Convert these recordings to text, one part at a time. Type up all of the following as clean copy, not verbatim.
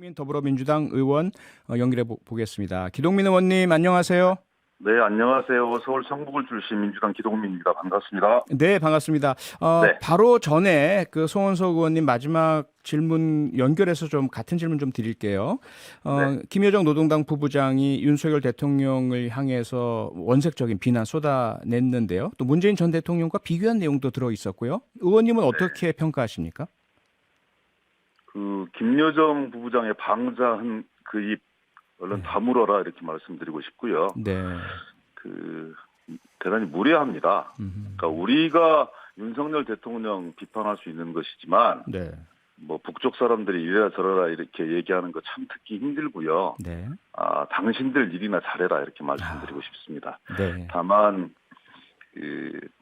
기동민 더불어민주당 의원 연결해 보겠습니다. 기동민 의원님 안녕하세요. 네, 안녕하세요. 서울 성북을 출신 민주당 기동민입니다. 반갑습니다. 네, 반갑습니다. 네, 바로 전에 그 송원석 의원님 마지막 질문 연결해서 좀 같은 질문 좀 드릴게요. 네, 김여정 노동당 부부장이 윤석열 대통령을 향해서 원색적인 비난 쏟아냈는데요. 또 문재인 전 대통령과 비교한 내용도 들어 있었고요. 의원님은 네. 어떻게 평가하십니까? 김여정 부부장의 방자한 그 입 얼른 네. 다물어라 이렇게 말씀드리고 싶고요. 네. 그 대단히 무례합니다. 음, 그러니까 우리가 윤석열 대통령 비판할 수 있는 것이지만 네. 뭐 북쪽 사람들이 이래라 저래라 이렇게 얘기하는 거 참 듣기 힘들고요. 네. 당신들 일이나 잘해라 이렇게 아, 말씀드리고 싶습니다. 네. 다만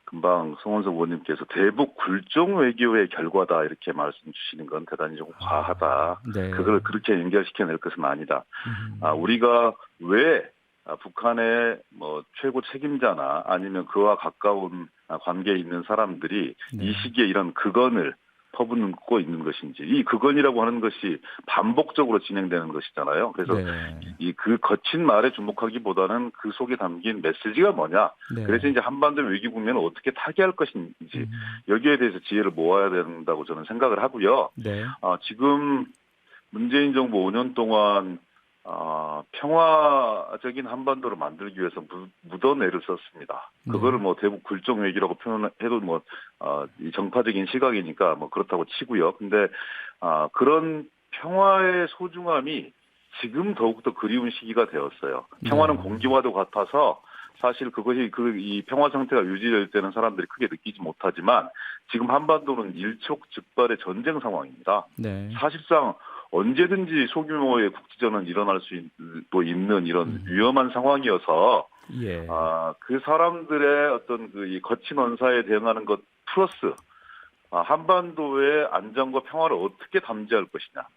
금방 송원석 의원님께서 대북 굴종 외교의 결과다 이렇게 말씀 주시는 건 대단히 좀 과하다. 네. 그걸 그렇게 연결시켜낼 것은 아니다. 음, 우리가 왜 북한의 뭐 최고 책임자나 아니면 그와 가까운 관계에 있는 사람들이 네. 이 시기에 이런 극언을 퍼붓고 있는 것인지, 이 극언이라고 하는 것이 반복적으로 진행되는 것이잖아요. 그래서 네. 그 거친 말에 주목하기보다는 그 속에 담긴 메시지가 뭐냐. 네. 그래서 이제 한반도 위기 국면을 어떻게 타개할 것인지 여기에 대해서 지혜를 모아야 된다고 저는 생각을 하고요. 네. 지금 문재인 정부 5년 동안 평화적인 한반도를 만들기 위해서 묻어내를 썼습니다. 그거를 뭐 대북 굴종 외교라고 표현해도 이 정파적인 시각이니까 뭐 그렇다고 치고요. 근데 그런 평화의 소중함이 지금 더욱더 그리운 시기가 되었어요. 평화는 공기와도 같아서 사실 그것이 이 평화 상태가 유지될 때는 사람들이 크게 느끼지 못하지만 지금 한반도는 일촉즉발의 전쟁 상황입니다. 네. 사실상 언제든지 소규모의 국지전은 일어날 수도 있는 이런 위험한 상황이어서 예. 그 사람들의 어떤 이 거친 언사에 대응하는 것 플러스 한반도의 안정과 평화를 어떻게 담재할 것이냐.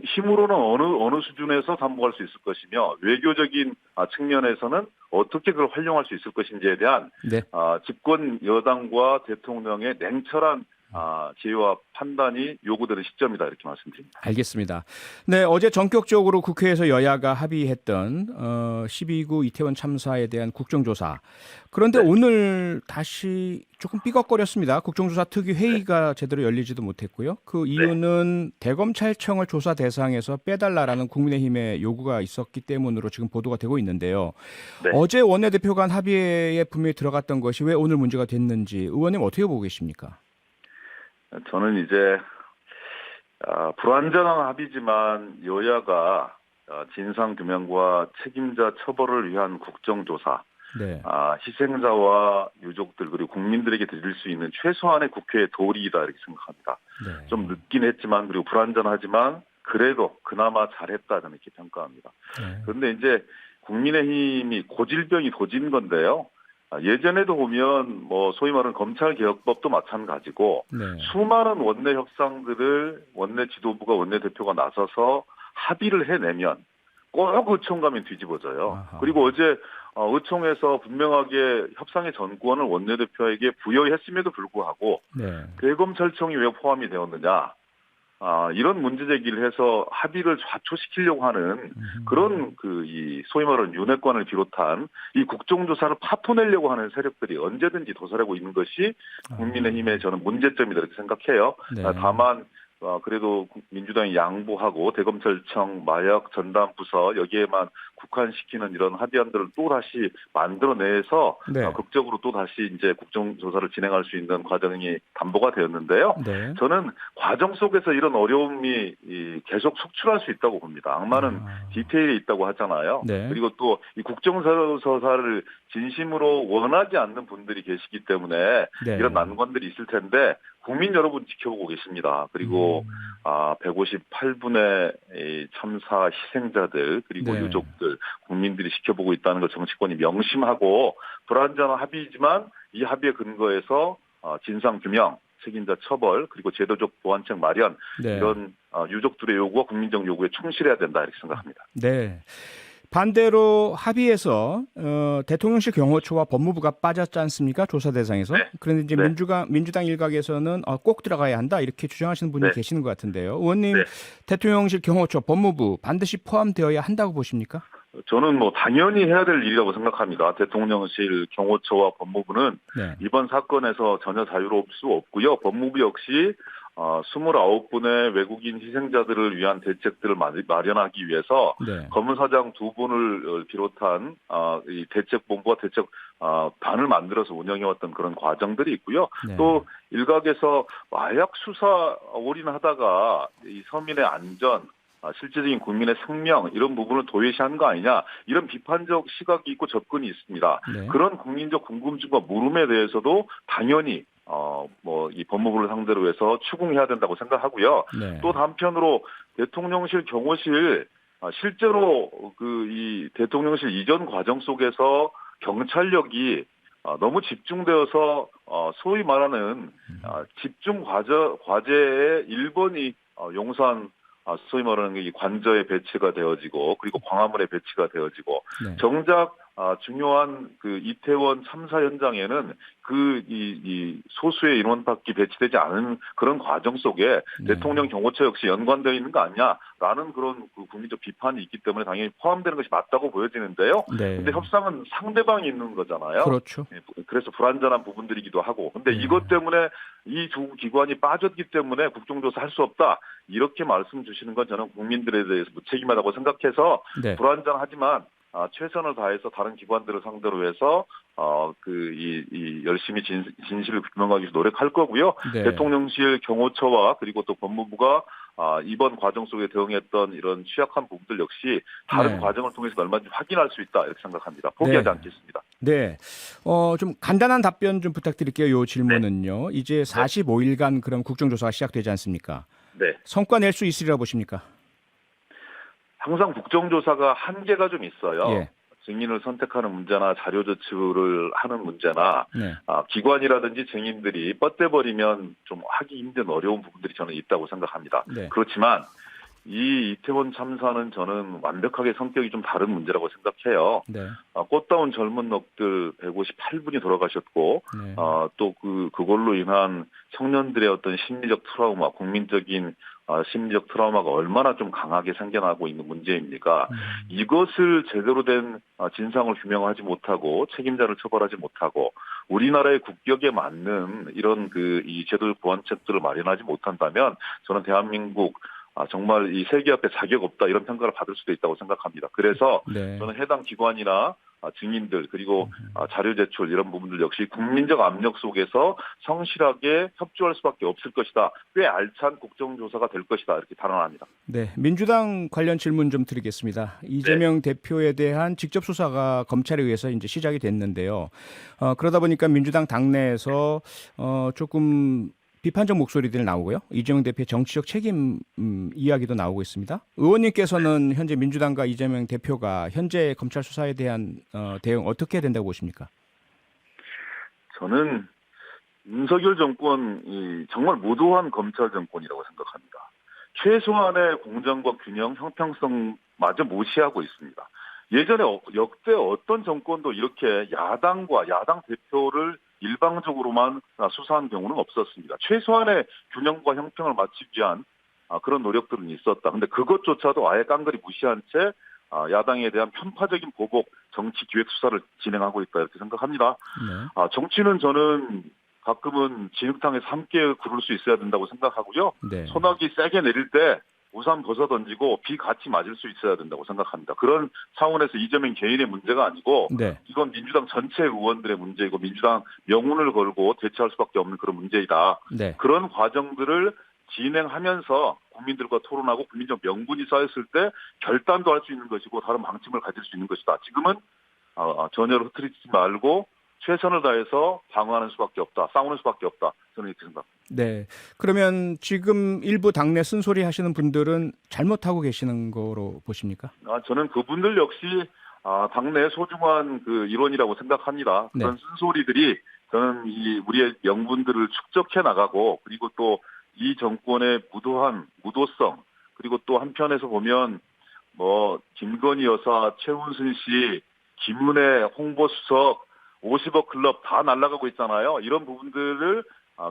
힘으로는 어느 수준에서 담보할 수 있을 것이며 외교적인 측면에서는 어떻게 그걸 활용할 수 있을 것인지에 대한 네. 집권 여당과 대통령의 냉철한 지혜와 판단이 요구되는 시점이다 이렇게 말씀드립니다. 알겠습니다. 네, 어제 전격적으로 국회에서 여야가 합의했던 12구 이태원 참사에 대한 국정조사. 그런데 네. 오늘 다시 조금 삐걱거렸습니다. 국정조사 특위 회의가 제대로 열리지도 못했고요. 그 이유는 대검찰청을 조사 대상에서 빼달라라는 국민의힘의 요구가 있었기 때문으로 지금 보도가 되고 있는데요. 네. 어제 원내대표 간 합의에 분명히 들어갔던 것이 왜 오늘 문제가 됐는지 의원님 어떻게 보고 계십니까? 저는 이제 불완전한 합의지만 여야가 진상규명과 책임자 처벌을 위한 국정조사, 네. 희생자와 유족들 그리고 국민들에게 드릴 수 있는 최소한의 국회의 도리이다 이렇게 생각합니다. 네. 좀 늦긴 했지만 그리고 불완전하지만 그래도 그나마 잘했다 저는 이렇게 평가합니다. 네. 그런데 이제 국민의힘이 고질병이 도진 건데요. 예전에도 보면 뭐 소위 말하는 검찰개혁법도 마찬가지고 네. 수많은 원내 협상들을 원내 지도부가 원내대표가 나서서 합의를 해내면 꼭 의총 가면 뒤집어져요. 아하. 그리고 어제 의총에서 분명하게 협상의 전권을 원내대표에게 부여했음에도 불구하고 네. 대검찰청이 왜 포함이 되었느냐. 이런 문제 제기를 해서 합의를 좌초시키려고 하는 그런 이 소위 말하는 윤핵관을 비롯한 이 국정조사를 파토내려고 하는 세력들이 언제든지 도사리고 있는 것이 국민의힘의 저는 문제점이다 이렇게 생각해요. 네. 다만 그래도 민주당이 양보하고 대검찰청 마약 전담 부서 여기에만 국한시키는 이런 합의안들을 또 다시 만들어내서 네. 극적으로 또 다시 이제 국정조사를 진행할 수 있는 과정이 담보가 되었는데요. 네. 저는 과정 속에서 이런 어려움이 계속 속출할 수 있다고 봅니다. 악마는 디테일에 있다고 하잖아요. 네. 그리고 또 이 국정조사를 진심으로 원하지 않는 분들이 계시기 때문에 네. 이런 난관들이 있을 텐데 국민 여러분 지켜보고 계십니다. 그리고 158분의 참사 희생자들 그리고 네. 유족들 국민들이 지켜보고 있다는 걸 정치권이 명심하고 불완전한 합의이지만 이 합의에 근거해서 진상규명, 책임자 처벌 그리고 제도적 보완책 마련 네. 이런 유족들의 요구와 국민적 요구에 충실해야 된다 이렇게 생각합니다. 네. 반대로 합의해서 대통령실 경호처와 법무부가 빠졌지 않습니까? 조사 대상에서. 네. 그런데 이제 네. 민주당 일각에서는 꼭 들어가야 한다 이렇게 주장하시는 분이 네. 계시는 것 같은데요. 의원님, 네. 대통령실 경호처, 법무부 반드시 포함되어야 한다고 보십니까? 저는 뭐 당연히 해야 될 일이라고 생각합니다. 대통령실 경호처와 법무부는 네. 이번 사건에서 전혀 자유로울 수 없고요. 법무부 역시 29분의 외국인 희생자들을 위한 대책들을 마련하기 위해서 네. 검사장 두 분을 비롯한 이 대책본부와 대책반을 만들어서 운영해왔던 그런 과정들이 있고요. 네. 또 일각에서 마약 수사 올인하다가 이 서민의 안전, 실질적인 국민의 생명 이런 부분을 도외시한 거 아니냐 이런 비판적 시각이 있고 접근이 있습니다. 네. 그런 국민적 궁금증과 물음에 대해서도 당연히 이 법무부를 상대로 해서 추궁해야 된다고 생각하고요. 네. 또 한편으로 대통령실 경호실 실제로 이 대통령실 이전 과정 속에서 경찰력이 너무 집중되어서 소위 말하는 집중 과제의 1번이 용산 소위 말하는 이 관저에 배치가 되어지고 그리고 광화문에 배치가 되어지고 네. 정작 중요한 그 이태원 참사 현장에는 이 소수의 인원밖에 배치되지 않은 그런 과정 속에 네. 대통령 경호처 역시 연관되어 있는 거 아니냐라는 그런 국민적 비판이 있기 때문에 당연히 포함되는 것이 맞다고 보여지는데요. 네. 근데 협상은 상대방이 있는 거잖아요. 그렇죠. 그래서 불완전한 부분들이기도 하고. 근데 네. 이것 때문에 이 두 기관이 빠졌기 때문에 국정조사 할 수 없다. 이렇게 말씀 주시는 건 저는 국민들에 대해서 무책임하다고 생각해서 네. 불완전하지만 최선을 다해서 다른 기관들을 상대로 해서 열심히 진실을 규명하기 위해서 노력할 거고요. 네. 대통령실 경호처와 그리고 또 법무부가 이번 과정 속에 대응했던 이런 취약한 부분들 역시 다른 네. 과정을 통해서 얼마든지 확인할 수 있다 이렇게 생각합니다. 포기하지 네. 않겠습니다. 네. 좀 간단한 답변 좀 부탁드릴게요. 요 질문은요. 이제 45일간 그럼 국정조사가 시작되지 않습니까? 네. 성과 낼 수 있으리라 보십니까? 항상 국정조사가 한계가 좀 있어요. 예. 증인을 선택하는 문제나 자료 제출을 하는 문제나 네. 기관이라든지 증인들이 뻗대버리면 좀 하기 힘든 어려운 부분들이 저는 있다고 생각합니다. 네. 그렇지만 이 이태원 참사는 저는 완벽하게 성격이 좀 다른 문제라고 생각해요. 네. 꽃다운 젊은 넋들 158분이 돌아가셨고 네. 또 그걸로 인한 청년들의 어떤 심리적 트라우마, 국민적인 심리적 트라우마가 얼마나 좀 강하게 생겨나고 있는 문제입니까? 이것을 제대로 된 진상을 규명하지 못하고 책임자를 처벌하지 못하고 우리나라의 국격에 맞는 이런 이 제도 보완책들을 마련하지 못한다면 저는 대한민국 정말 이 세계 앞에 자격 없다 이런 평가를 받을 수도 있다고 생각합니다. 그래서 네. 저는 해당 기관이나 증인들 그리고 자료 제출 이런 부분들 역시 국민적 압력 속에서 성실하게 협조할 수밖에 없을 것이다. 꽤 알찬 국정조사가 될 것이다. 이렇게 단언합니다. 네. 민주당 관련 질문 좀 드리겠습니다. 이재명 대표에 대한 직접 수사가 검찰에 의해서 이제 시작이 됐는데요. 그러다 보니까 민주당 당내에서 조금 비판적 목소리들이 나오고요. 이재명 대표의 정치적 책임 이야기도 나오고 있습니다. 의원님께서는 현재 민주당과 이재명 대표가 현재 검찰 수사에 대한 대응 어떻게 해야 된다고 보십니까? 저는 윤석열 정권이 정말 무도한 검찰 정권이라고 생각합니다. 최소한의 공정과 균형, 형평성마저 무시하고 있습니다. 예전에 역대 어떤 정권도 이렇게 야당 대표를 일방적으로만 수사한 경우는 없었습니다. 최소한의 균형과 형평을 맞추기 위한 그런 노력들은 있었다. 근데 그것조차도 아예 깡그리 무시한 채 야당에 대한 편파적인 보복 정치 기획 수사를 진행하고 있다 이렇게 생각합니다. 네. 정치는 저는 가끔은 진흙탕에서 함께 구를 수 있어야 된다고 생각하고요. 네. 소나기 세게 내릴 때 우산 벗어 던지고 비 같이 맞을 수 있어야 된다고 생각합니다. 그런 차원에서 이재명 개인의 문제가 아니고 네. 이건 민주당 전체 의원들의 문제이고 민주당 명운을 걸고 대처할 수밖에 없는 그런 문제이다. 네. 그런 과정들을 진행하면서 국민들과 토론하고 국민적 명분이 쌓였을 때 결단도 할 수 있는 것이고 다른 방침을 가질 수 있는 것이다. 지금은 전혀 흐트리지 말고 최선을 다해서 방어하는 수밖에 없다. 싸우는 수밖에 없다. 저는 이렇게 생각합니다. 네. 그러면 지금 일부 당내 쓴소리 하시는 분들은 잘못하고 계시는 거로 보십니까? 저는 그분들 역시 당내 소중한 일원이라고 생각합니다. 네. 그런 쓴소리들이 저는 우리의 명분들을 축적해 나가고 그리고 또 이 정권의 무도성 그리고 또 한편에서 보면 뭐 김건희 여사, 최은순 씨, 김은혜 홍보수석, 50억 클럽 다 날아가고 있잖아요. 이런 부분들을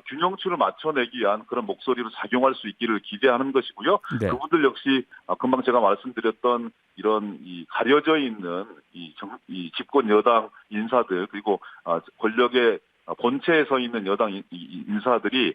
균형추를 맞춰내기 위한 그런 목소리로 작용할 수 있기를 기대하는 것이고요. 네. 그분들 역시 금방 제가 말씀드렸던 이런 이 가려져 있는 이 집권 여당 인사들 그리고 권력의 본체에 서 있는 여당 인사들이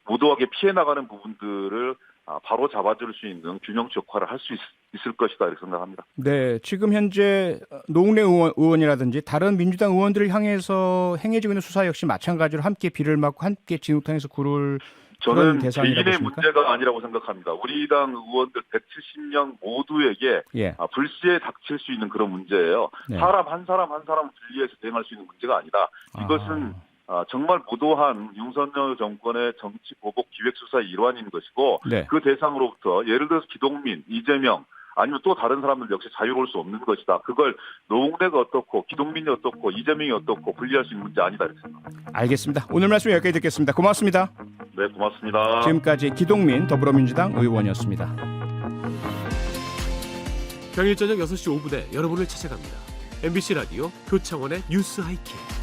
무도하게 피해 나가는 부분들을 바로 잡아줄 수 있는 균형추 역할을 할 수 있을 것이다 이렇게 생각합니다. 네, 지금 현재 노웅래 의원이라든지 다른 민주당 의원들을 향해서 행해지고 있는 수사 역시 마찬가지로 함께 비를 맞고 함께 진흙탕에서 굴을 그런 저는 대상이라고 개인의 보십니까? 문제가 아니라고 생각합니다. 우리 당 의원들 170명 모두에게 예. 불시에 닥칠 수 있는 그런 문제예요. 네. 사람 한 사람 분리해서 대응할 수 있는 문제가 아니라 이것은 정말 무도한 윤석열 정권의 정치 보복 기획 수사의 일환인 것이고 네. 그 대상으로부터 예를 들어서 기동민, 이재명 아니면 또 다른 사람들 역시 자유로울 수 없는 것이다. 그걸 노웅래가 어떻고 기동민이 어떻고 이재명이 어떻고 분리할 수 있는 문제 아니다 이렇게 생각합니다. 알겠습니다. 오늘 말씀 여기까지 듣겠습니다. 고맙습니다. 네, 고맙습니다. 지금까지 기동민 더불어민주당 의원이었습니다. 평일 저녁 6시 5분에 여러분을 찾아갑니다. MBC 라디오 표창원의 뉴스 하이킥.